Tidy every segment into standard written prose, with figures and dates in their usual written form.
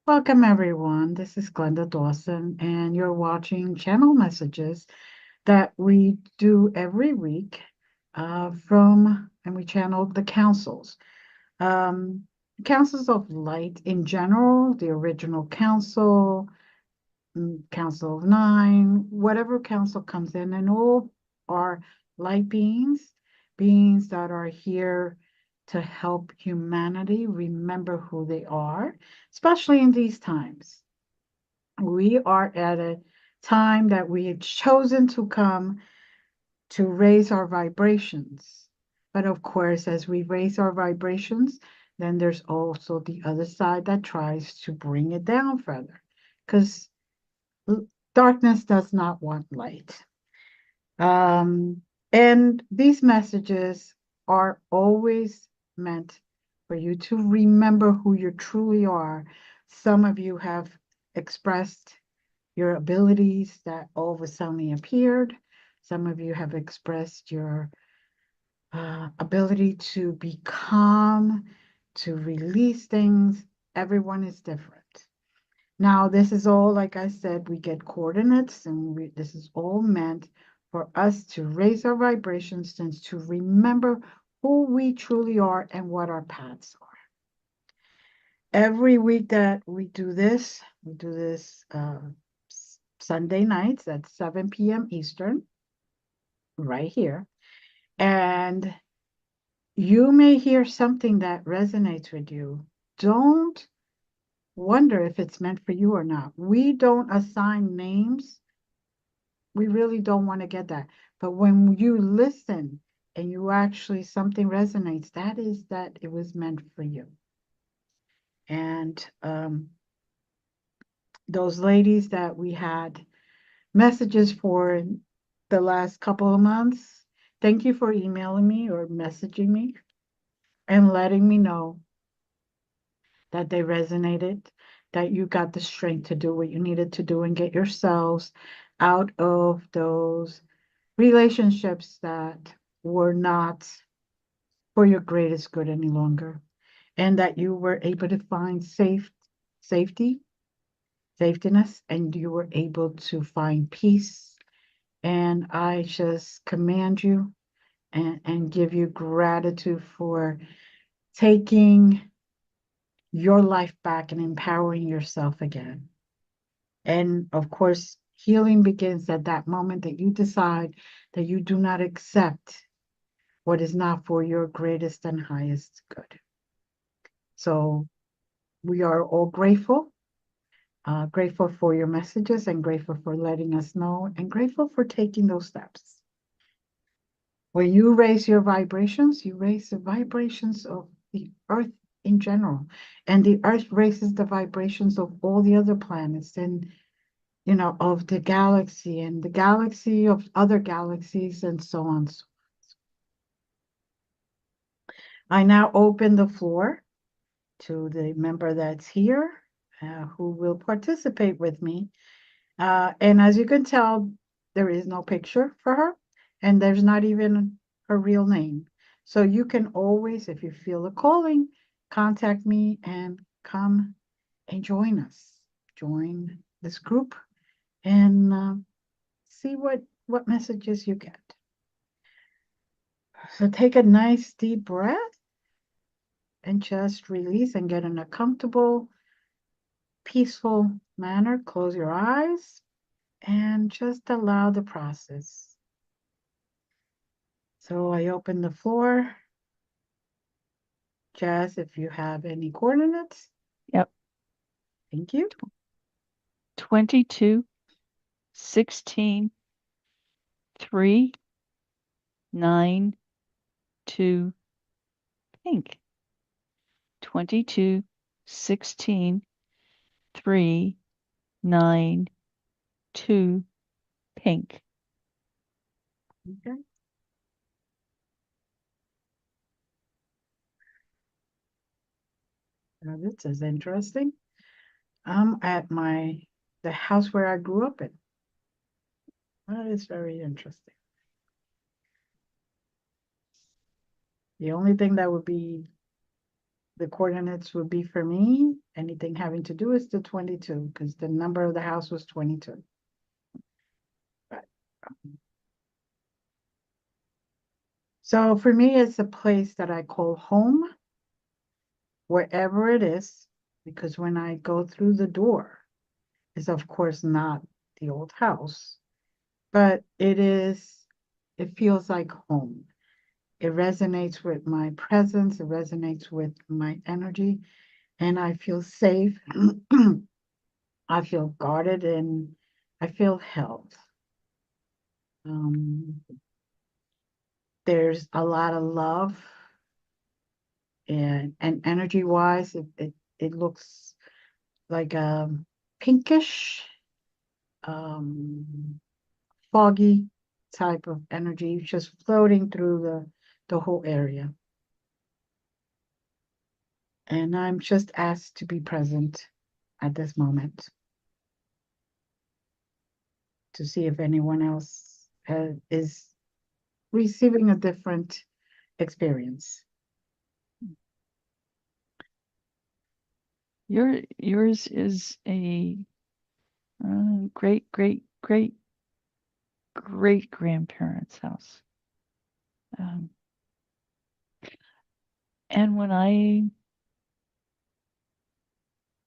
Welcome, everyone. This is Glenda Dawson, and you're watching channel messages that we do every week and we channel the councils. Councils of light in general, the original council, council of nine, whatever council comes in, and all are light beings, beings that are here to help humanity remember who they are, especially in these times. We are at a time that we have chosen to come to raise our vibrations. But of course, as we raise our vibrations, then there's also the other side that tries to bring it down further. Because darkness does not want light. And these messages are always meant for you to remember who you truly are. Some of you have expressed your abilities that all of a sudden appeared. Some of you have expressed your ability to be calm, to release things. Everyone is different. Now, this is all, like I said, we get coordinates, and this is all meant for us to raise our vibrations and to remember who we truly are and what our paths are. Every week that we do this Sunday nights at 7 p.m. Eastern, right here. And you may hear something that resonates with you. Don't wonder if it's meant for you or not. We don't assign names. We really don't want to get that. But when you listen and you actually, something resonates, that is that it was meant for you. And those ladies that we had messages for the last couple of months, thank you for emailing me or messaging me and letting me know that they resonated, that you got the strength to do what you needed to do and get yourselves out of those relationships that were not for your greatest good any longer, and that you were able to find safetiness, and you were able to find peace. And I just command you and give you gratitude for taking your life back and empowering yourself again. And of course, healing begins at that moment that you decide that you do not accept what is not for your greatest and highest good. So we are all grateful, grateful for your messages and grateful for letting us know and grateful for taking those steps. When you raise your vibrations, you raise the vibrations of the earth in general. And the earth raises the vibrations of all the other planets and, of the galaxy and the galaxy of other galaxies and so on. I now open the floor to the member that's here who will participate with me. And as you can tell, there is no picture for her, and there's not even her real name. So you can always, if you feel a calling, contact me and come and join us. Join this group and see what messages you get. So take a nice deep breath and just release and get in a comfortable, peaceful manner. Close your eyes and just allow the process. So I open the floor. Jazz, if you have any coordinates. Yep. Thank you. 22, 16, 3, 9, 2, pink. 22, 16, 3, 9, 2, pink. Okay. Now this is interesting. I'm at the house where I grew up in. That is very interesting. The only thing that would be the coordinates would be for me, anything having to do is the 22, because the number of the house was 22. But, so for me, it's a place that I call home, wherever it is, because when I go through the door, it's of course not the old house, but it feels like home. It resonates with my presence, it resonates with my energy, and I feel safe. I feel guarded and I feel held. Um, there's a lot of love and energy wise, it looks like a pinkish, um, foggy type of energy just floating through the whole area. And I'm just asked to be present at this moment to see if anyone else is receiving a different experience. Yours is a great, great, great, great grandparents' house. And when I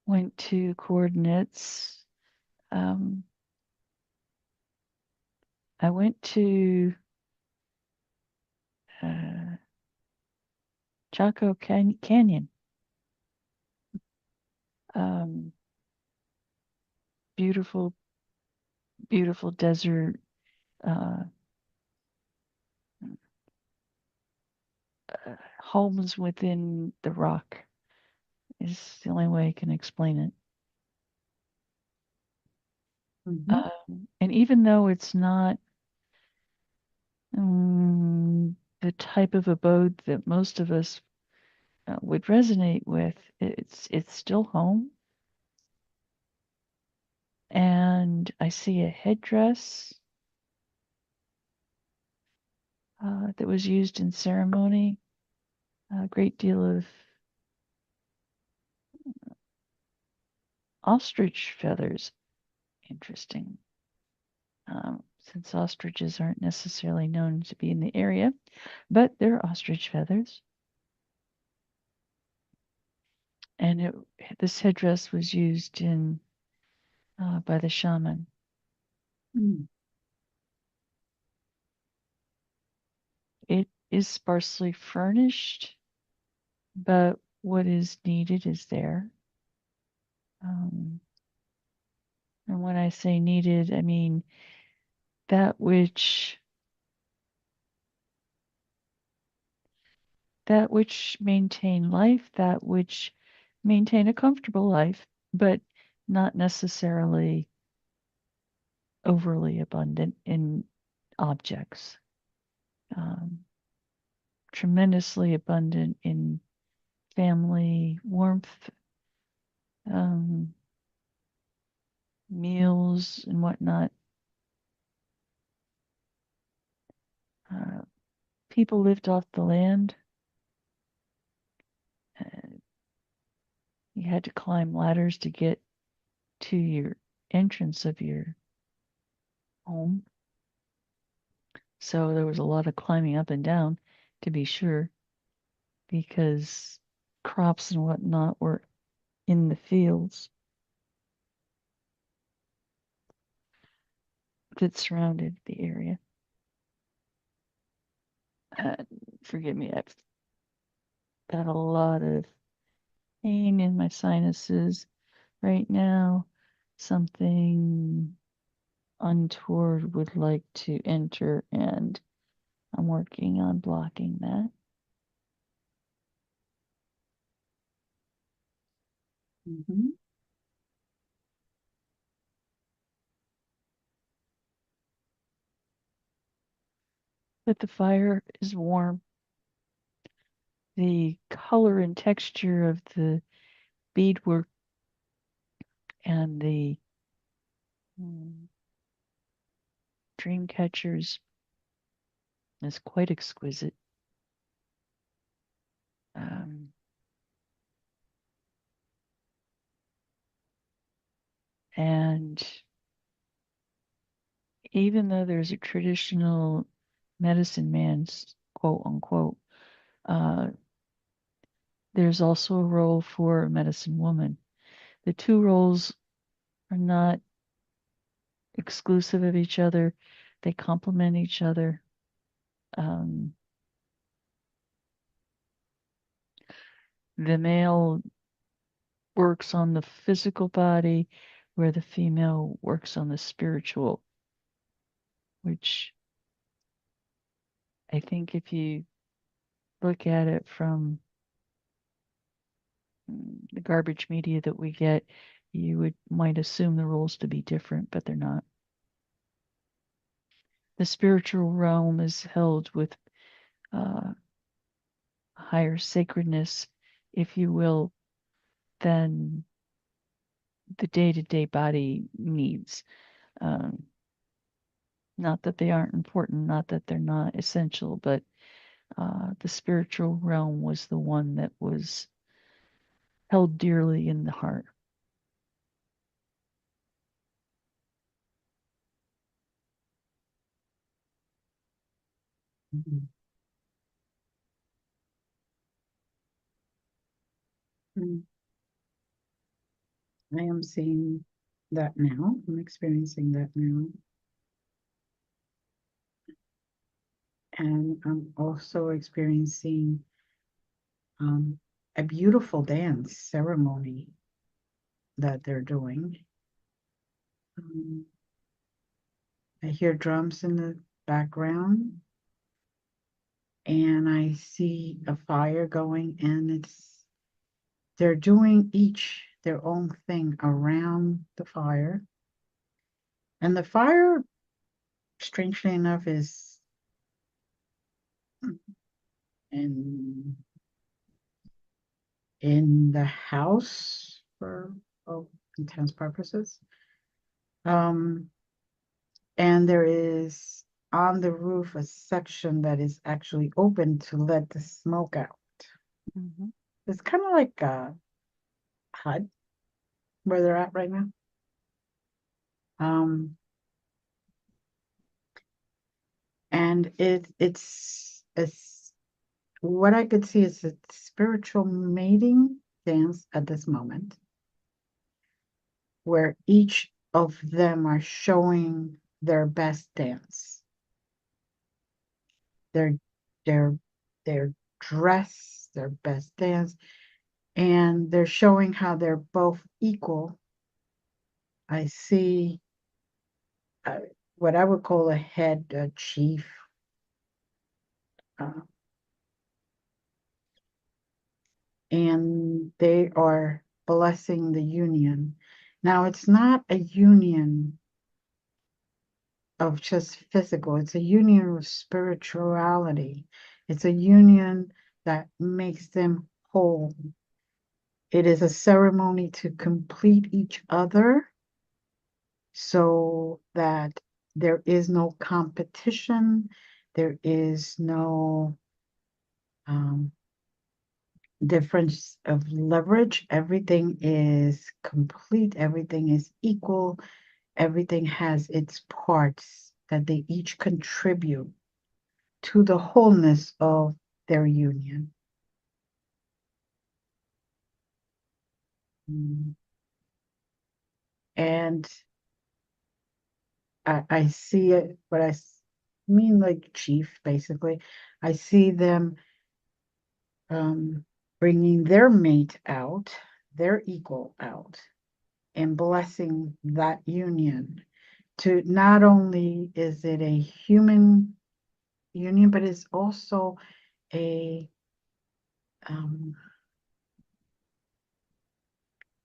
went to coordinates, I went to Chaco Canyon. Beautiful, beautiful desert. Homes within the rock is the only way I can explain it. Mhm. And even though it's not the type of abode that most of us would resonate with, it's still home. And I see a headdress that was used in ceremony. A great deal of ostrich feathers. Interesting. Since ostriches aren't necessarily known to be in the area, but they're ostrich feathers. And this headdress was used in by the shaman. Mm. It is sparsely furnished, but what is needed is there. And when I say needed, I mean that which maintain life, that which maintain a comfortable life, but not necessarily overly abundant in objects. Tremendously abundant in family warmth, um, meals, and whatnot. Uh, People lived off the land. Uh, you had to climb ladders to get to your entrance of your home. So there was a lot of climbing up and down, to be sure, because crops and whatnot were in the fields that surrounded the area. Forgive me, I've got a lot of pain in my sinuses right now. Something untoward would like to enter, and I'm working on blocking that. Mhm. But the fire is warm. The color and texture of the beadwork and the dream catchers is quite exquisite. Um, and even though there's a traditional medicine man's quote unquote, uh, there's also a role for a medicine woman. The two roles are not exclusive of each other, they complement each other. Um, the male works on the physical body, where the female works on the spiritual, which I think if you look at it from the garbage media that we get, you might assume the roles to be different, but they're not. The spiritual realm is held with uh, higher sacredness, if you will, than the day-to-day body needs. Um, Not that they aren't important, not that they're not essential, but the spiritual realm was the one that was held dearly in the heart. Mhm. Mm. I am seeing that now. I'm experiencing that now. And I'm also experiencing um, a beautiful dance ceremony that they're doing. Um, I hear drums in the background, and I see a fire going, and they're doing each their own thing around the fire. And the fire, strangely enough, is in the house for all intents purposes. Um, and there is on the roof a section that is actually open to let the smoke out. Mm-hmm. It's kind of like a hut where they're at right now. Um, and it's what I could see is a spiritual mating dance at this moment, where each of them are showing their best dance. Their their their dress, their best dance, and they're showing how they're both equal. I see uh, what I would call a head chief, uh, and they are blessing the union. Now, it's not a union of just physical, it's a union of spirituality. It's a union that makes them whole. It is a ceremony to complete each other so that there is no competition, there is no um, difference of leverage. Everything is complete, everything is equal, everything has its parts that they each contribute to the wholeness of their union. Mm. And I see it, but mean like chief, basically. I see them um, bringing their mate out, their equal out, and blessing that union. To not only is it a human union, but it's also a um,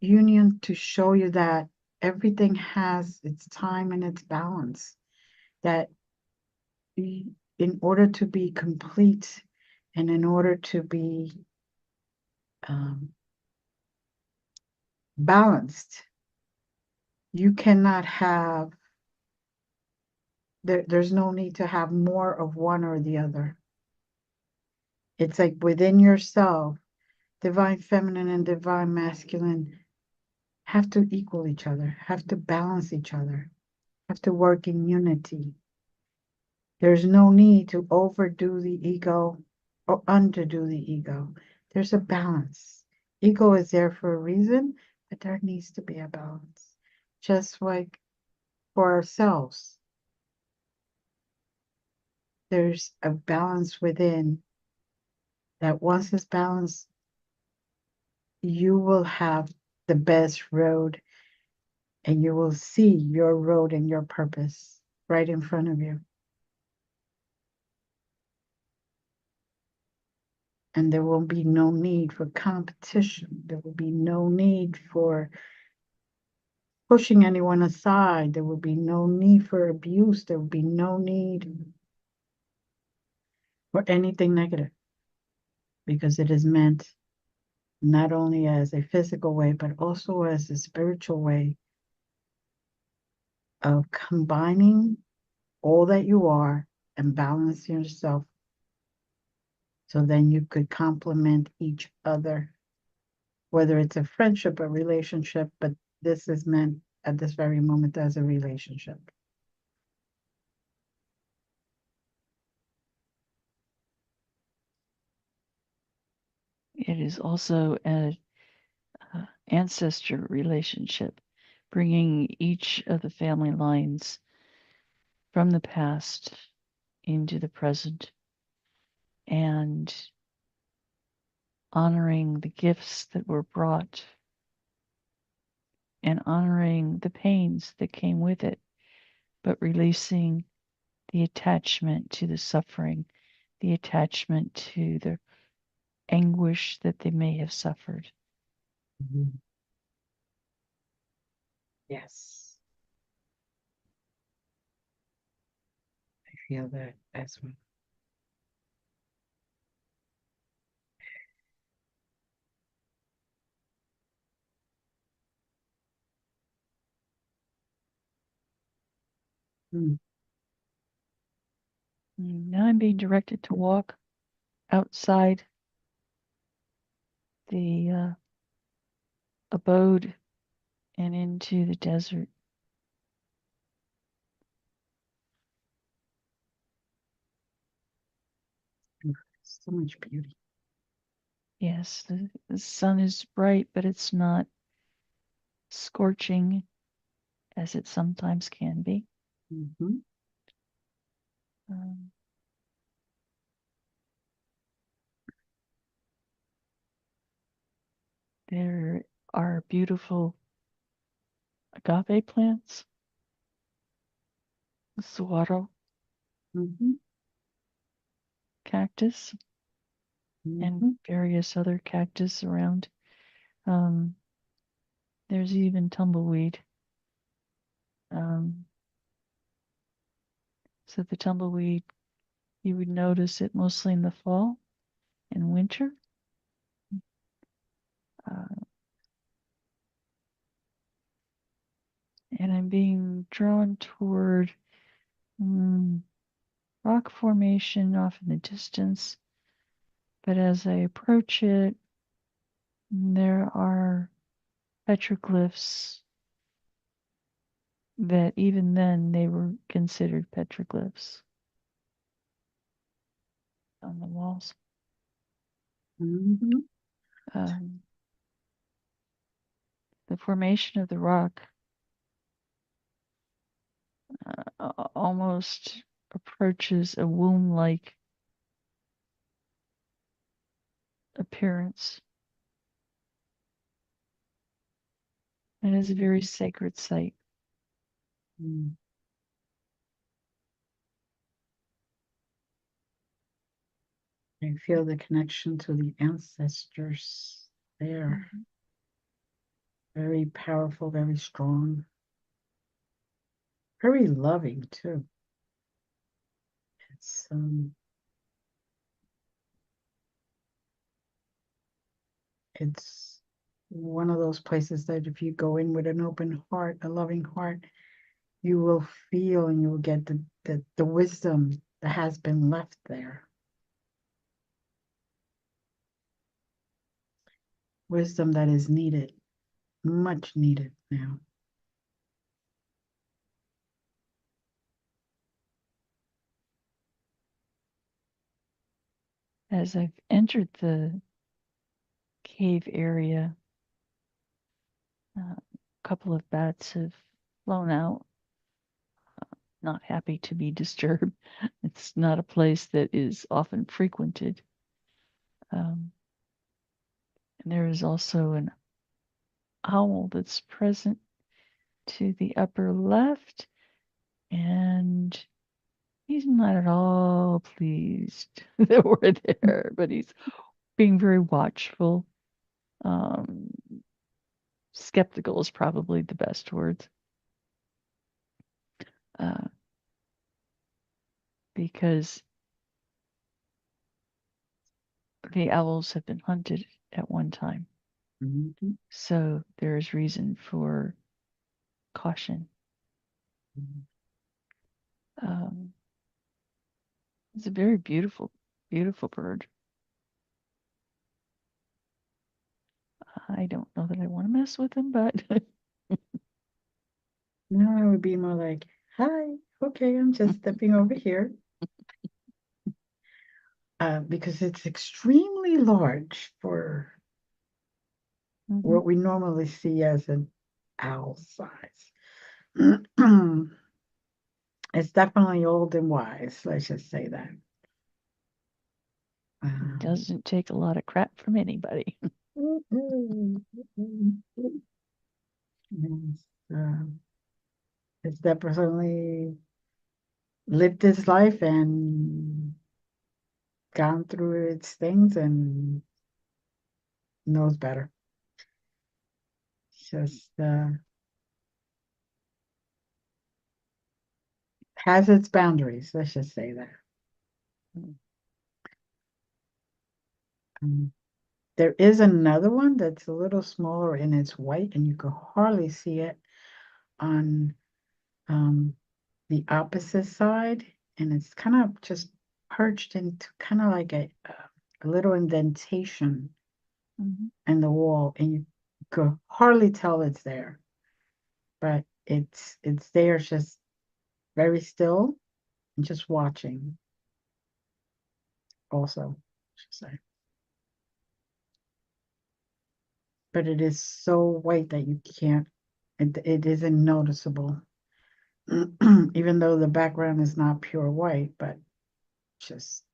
union to show you that everything has its time and its balance. That in order to be complete and in order to be um, balanced, you cannot have, there's no need to have more of one or the other. It's like within yourself, divine feminine and divine masculine have to equal each other, have to balance each other, have to work in unity. There's no need to overdo the ego or underdo the ego. There's a balance. Ego is there for a reason, but there needs to be a balance. Just like for ourselves, there's a balance within that once it's balanced, you will have the best road and you will see your road and your purpose right in front of you. And there will be no need for competition. There will be no need for pushing anyone aside. There will be no need for abuse. There will be no need for anything negative because it is meant not only as a physical way, but also as a spiritual way of combining all that you are and balancing yourself so then you could complement each other, whether it's a friendship or relationship, but this is meant at this very moment as a relationship. It is also an ancestor relationship, bringing each of the family lines from the past into the present and honoring the gifts that were brought and honoring the pains that came with it, but releasing the attachment to the suffering, the attachment to the anguish that they may have suffered. Mhm. Yes, I feel that as well. Mm. Now I'm being directed to walk outside the abode and into the desert. So much beauty. Yes, the sun is bright, but it's not scorching as it sometimes can be. Mm-hmm. Um, there are beautiful agave plants, saguaro Mm-hmm. cactus, and Mm-hmm. various other cactus around. Um, there's even tumbleweed. Um, so the tumbleweed, you would notice it mostly in the fall and winter. Uh, and I'm being drawn toward rock formation off in the distance. But as I approach it, there are petroglyphs that even then they were considered petroglyphs on the walls. Mm-hmm. Um, the formation of the rock almost approaches a womb-like appearance. It is a very sacred site. Mm. I feel the connection to the ancestors there. Mhm. Very powerful, very strong, very loving too. It's it's one of those places that if you go in with an open heart, a loving heart, you will feel and you will get the wisdom that has been left there. Wisdom that is needed, much needed now. As I've entered the cave area, a couple of bats have flown out, not happy to be disturbed. It's not a place that is often frequented. And there is also an owl that's present to the upper left, and he's not at all pleased that we're there, but he's being very watchful. Um, Skeptical is probably the best word. Uh, because the owls have been hunted at one time. Mhm. So there is reason for caution. Um, it's a very beautiful, beautiful bird. I don't know that I want to mess with him, but Now I would be more like, hi, okay, I'm just stepping over here. Because it's extremely large for Mhm. what we normally see as an owl size. It's definitely old and wise, let's just say that. Um, Doesn't take a lot of crap from anybody. it's, it's definitely lived its life and gone through its things and knows better. Just has its boundaries, let's just say that. Um, there is another one that's a little smaller and it's white, and you can hardly see it on um, the opposite side, and it's kind of just perched into kind of like a little indentation Mhm. in the wall, and you could hardly tell it's there, but it's there, just very still and just watching. Also, I should say, but it is so white that you can't. It isn't noticeable, even though the background is not pure white, but just.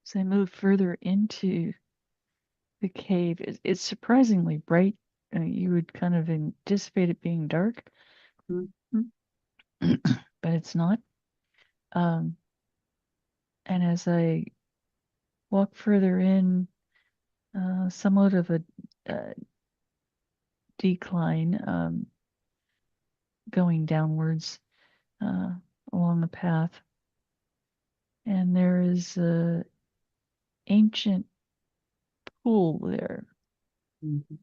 As I move further into the cave, it's surprisingly bright. You would kind of anticipate it being dark, Mhm. but it's not. Um, and as I walk further in, somewhat of a decline, going downwards uh, along the path, and there is a ancient pool there. Mhm.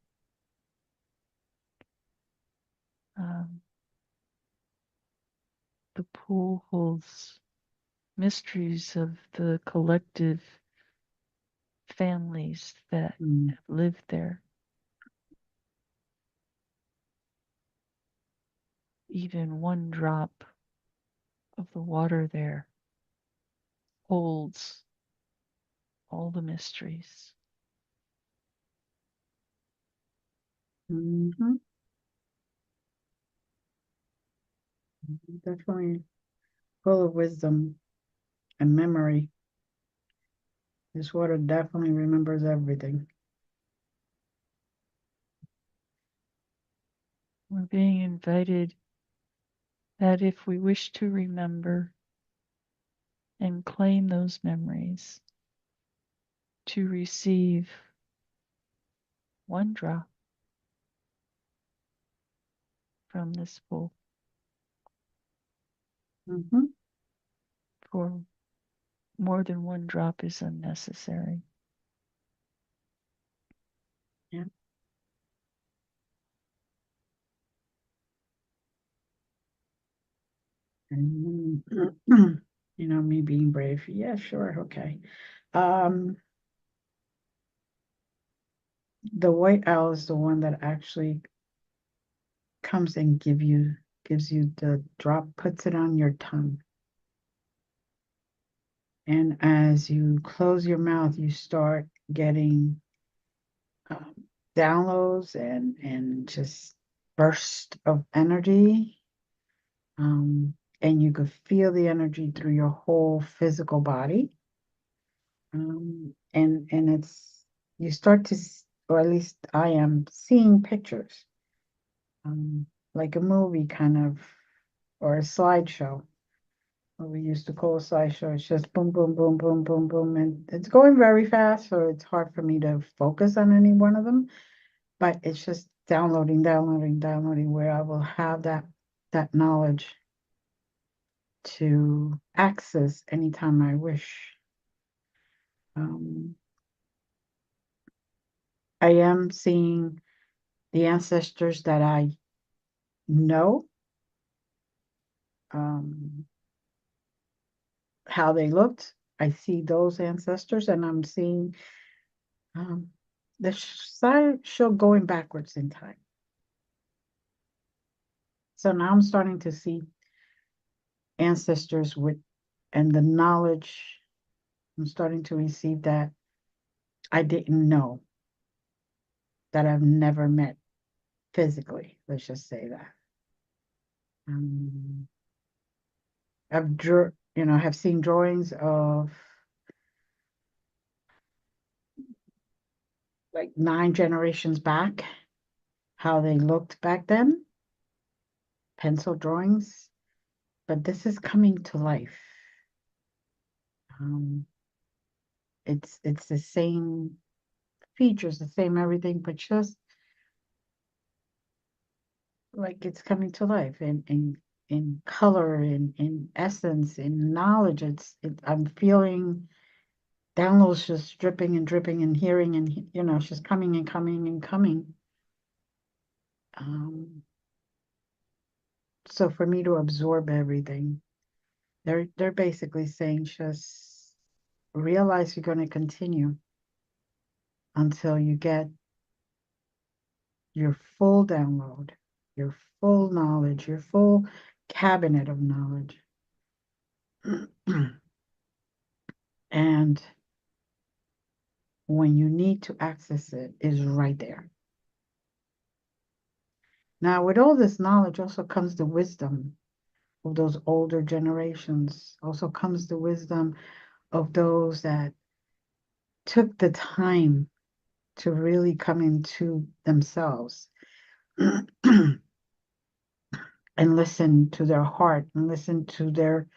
Um, the pool holds mysteries of the collective families that Mm. have lived there. Even one drop of the water there holds all the mysteries. Mhm. Definitely full of wisdom and memory. This water definitely remembers everything. We're being invited that if we wish to remember and claim those memories, to receive 1 drop from this bowl, Mhm. for more than 1 drop is unnecessary. Yeah. And me being brave. Yeah, sure, okay. Um, the white owl is the one that actually comes and gives you the drop, puts it on your tongue. And as you close your mouth, you start getting um, downloads and just burst of energy. And you could feel the energy through your whole physical body. And it's you start to, or at least I am seeing pictures, like a movie kind of, or a slideshow. What we used to call a slideshow. It's just boom, boom, boom, boom, boom, boom, and it's going very fast, so it's hard for me to focus on any one of them. But it's just downloading, downloading, downloading, where I will have that knowledge to access anytime I wish. Um, I am seeing the ancestors that I know, um, how they looked. I see those ancestors, and I'm seeing um, the side show going backwards in time. So now I'm starting to see ancestors with, and the knowledge, I'm starting to receive that I didn't know, that I've never met physically. Let's just say that. Um, have seen drawings of like 9 generations back, how they looked back then, pencil drawings, but this is coming to life. Um, it's the same features, the same everything, but just like it's coming to life in color, in essence, in knowledge. I'm feeling downloads just dripping and dripping and hearing, and it's just coming and coming and coming. Um, so for me to absorb everything, they're basically saying just realize you're going to continue until you get your full download, your full knowledge, your full cabinet of knowledge. And when you need to access it, is right there. Now, with all this knowledge also comes the wisdom of those older generations, also comes the wisdom of those that took the time to really come into themselves and listen to their heart and listen to their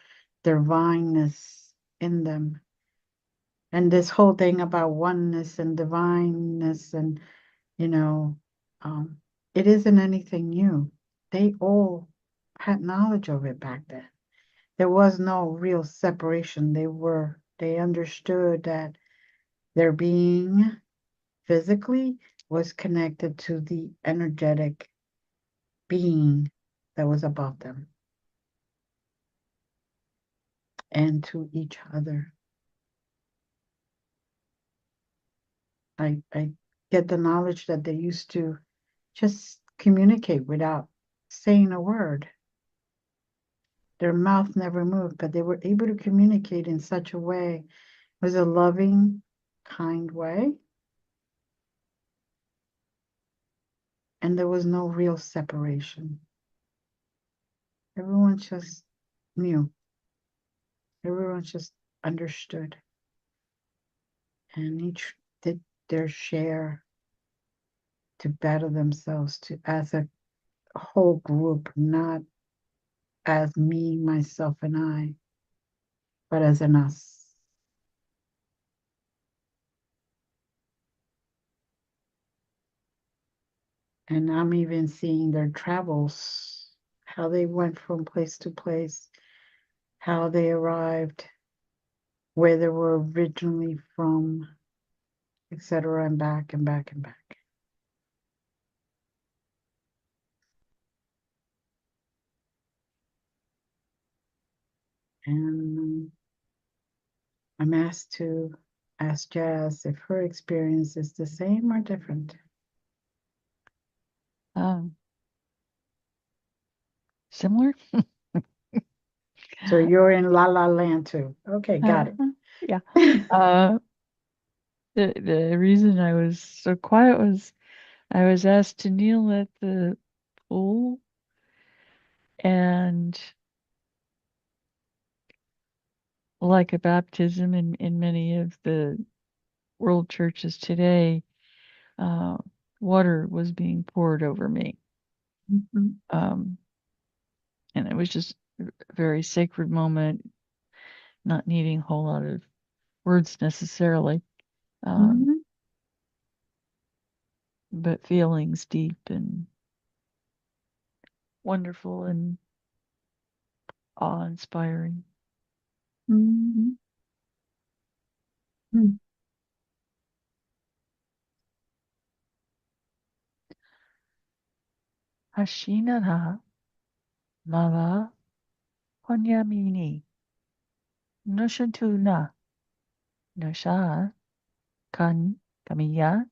divineness in them. And this whole thing about oneness and divineness, and you know, um, it isn't anything new. They all had knowledge of it back then. There was no real separation. They understood that their being physically was connected to the energetic being that was above them and to each other. I get the knowledge that they used to just communicate without saying a word. Their mouth never moved, but they were able to communicate in such a way. It was a loving, kind way. And there was no real separation. Everyone just knew. Everyone just understood. And each did their share to better themselves to as a whole group, not as me, myself, and I, but as an us. And I'm even seeing their travels, how they went from place to place, how they arrived, where they were originally from, etc., and back and back and back. And I'm asked to ask Jazz if her experience is the same or different. Similar. So you're in La La Land too. Okay, got it. Yeah. The reason I was so quiet was I was asked to kneel at the pool, and like a baptism in many of the world churches today, uh, water was being poured over me. Mhm. Um, and it was just a very sacred moment, not needing a whole lot of words necessarily, um, Mhm. but feelings deep and wonderful and awe-inspiring. Mhm. Mhm. Hashinara Mava Ponyamini Nushantuna Nusha Kan Kamiya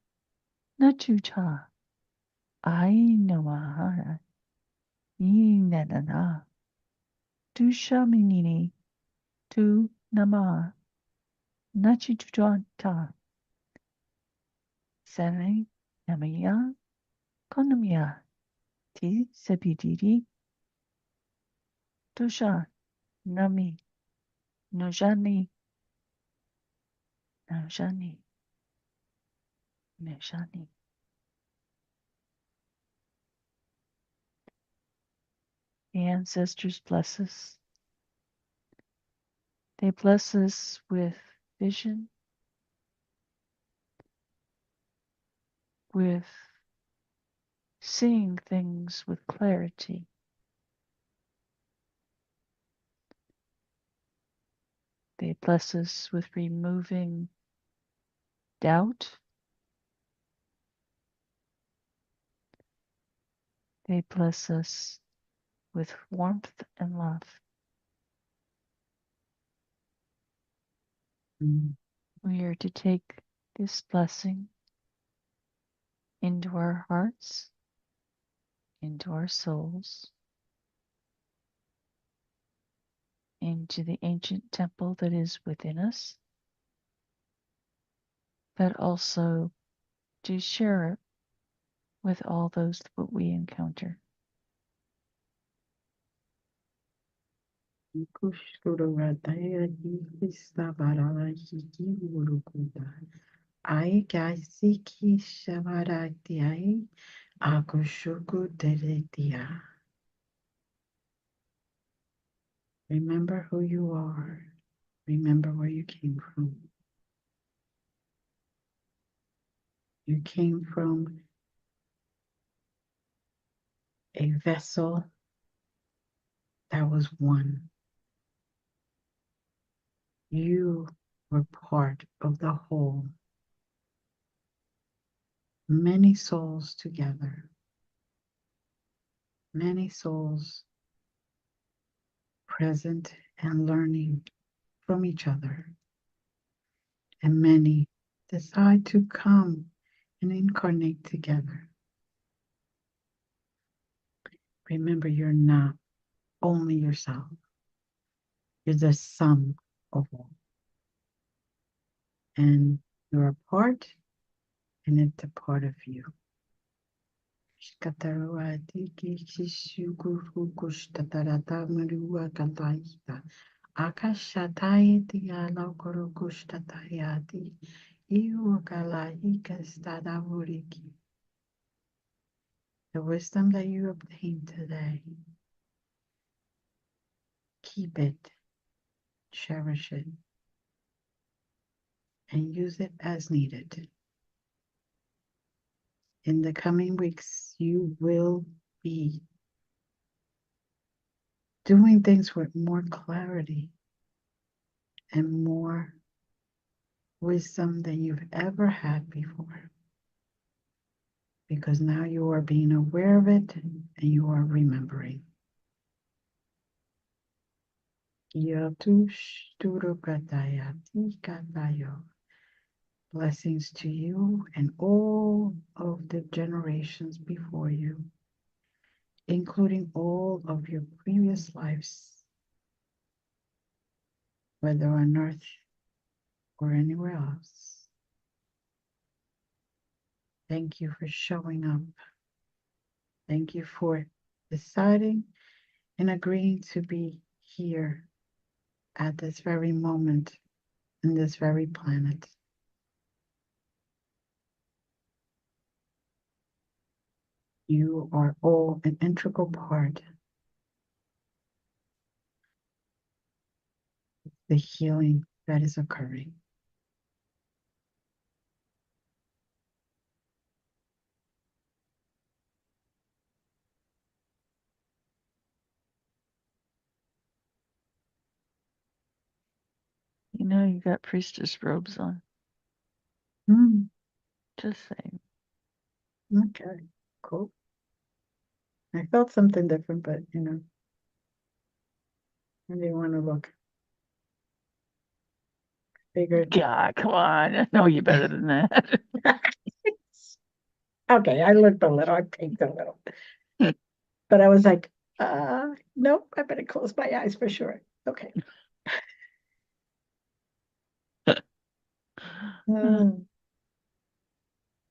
Nachucha Ai Namaha Inanana Tushaminini Tu Nama Nachichuanta Sene Namiya Konamiya Ti Sepidiri Tusha Nami Nojani Nojani Nojani. The ancestors bless us. They bless us with vision, with seeing things with clarity. They bless us with removing doubt. They bless us with warmth and love. Mhm. We are to take this blessing into our hearts, into our souls, into the ancient temple that is within us, but also to share it with all those that we encounter. Kushkuruvataya Hikistavarala Hikimurukuda. Ai Kasiki Shavaratiai Akushuku Deretia. Remember who you are. Remember where you came from. You came from a vessel that was one. You were part of the whole. Many souls together. Many souls present and learning from each other. And many decide to come and incarnate together. Remember, you're not only yourself, you're the sum of all. And You're a part, and it's a part of you. Akashatayati alakorokushtatayati iwakalahikastadavuriki. The wisdom that you obtained today, keep it, cherish it, and use it as needed. In the coming weeks, you will be doing things with more clarity and more wisdom than you've ever had before. Because now you are being aware of it and you are remembering. Blessings to you and all of the generations before you, including all of your previous lives, whether on earth or anywhere else. Thank you for showing up. Thank you for deciding and agreeing to be here at this very moment in this very planet. You are all an integral part of the healing that is occurring. You know, you got priestess robes on. Mm, Just saying. okay, cool. I felt something different, but I didn't want to look. Figured. God, come on. I know you better than that. Okay, I looked a little, I peeked a little. But I was like, nope, I better close my eyes for sure. Okay. Mm.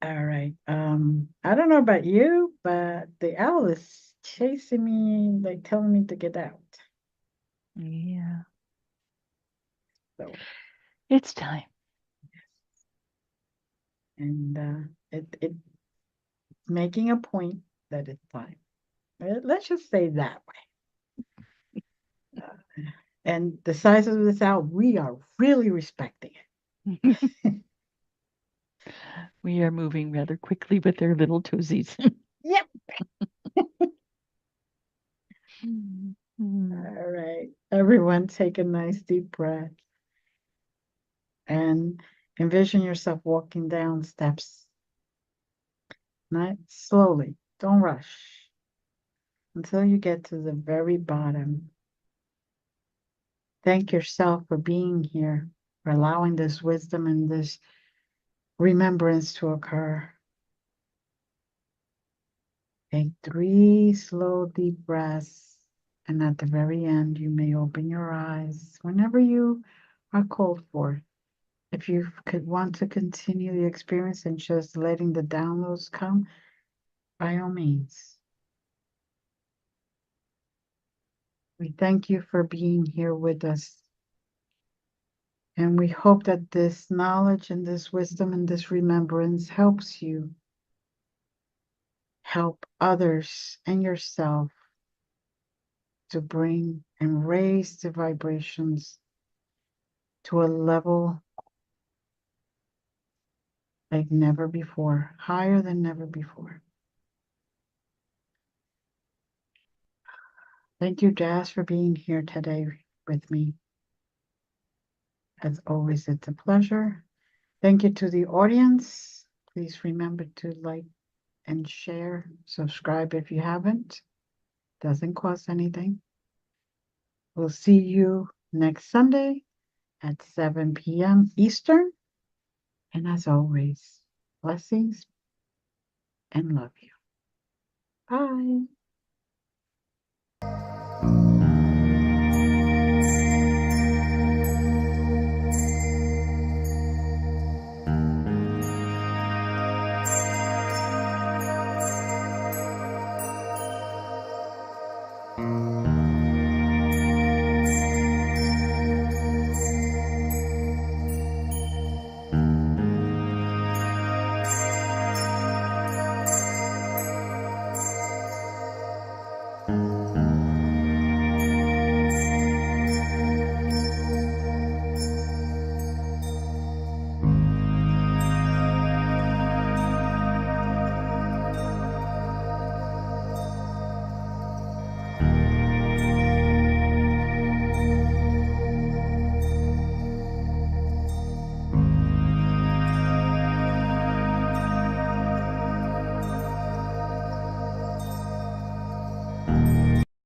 All right. I don't know about you, but the owl is chasing me, like telling me to get out. Yeah. So, It's time. and it's making a point that it's time. Let's just say that way. And the size of this owl, we are really respecting it. We are moving rather quickly with their little toesies. Yep. Mm. All right. Everyone take a nice deep breath and envision yourself walking down steps. Not slowly. Don't rush until you get to the very bottom. Thank yourself for being here, for allowing this wisdom and this remembrance to occur. Take 3 slow, deep breaths, and at the very end, you may open your eyes whenever you are called for. If you could want to continue the experience and just letting the downloads come, by all means. We thank you for being here with us. And we hope that this knowledge and this wisdom and this remembrance helps you help others and yourself to bring and raise the vibrations to a level like never before, higher than never before. Thank you, Jazz, for being here today with me. As always, it's a pleasure. Thank you to the audience. Please remember to like and share, subscribe if you haven't. Doesn't cost anything. We'll see you next Sunday at 7 p.m. Eastern. And as always, blessings and love you. Bye.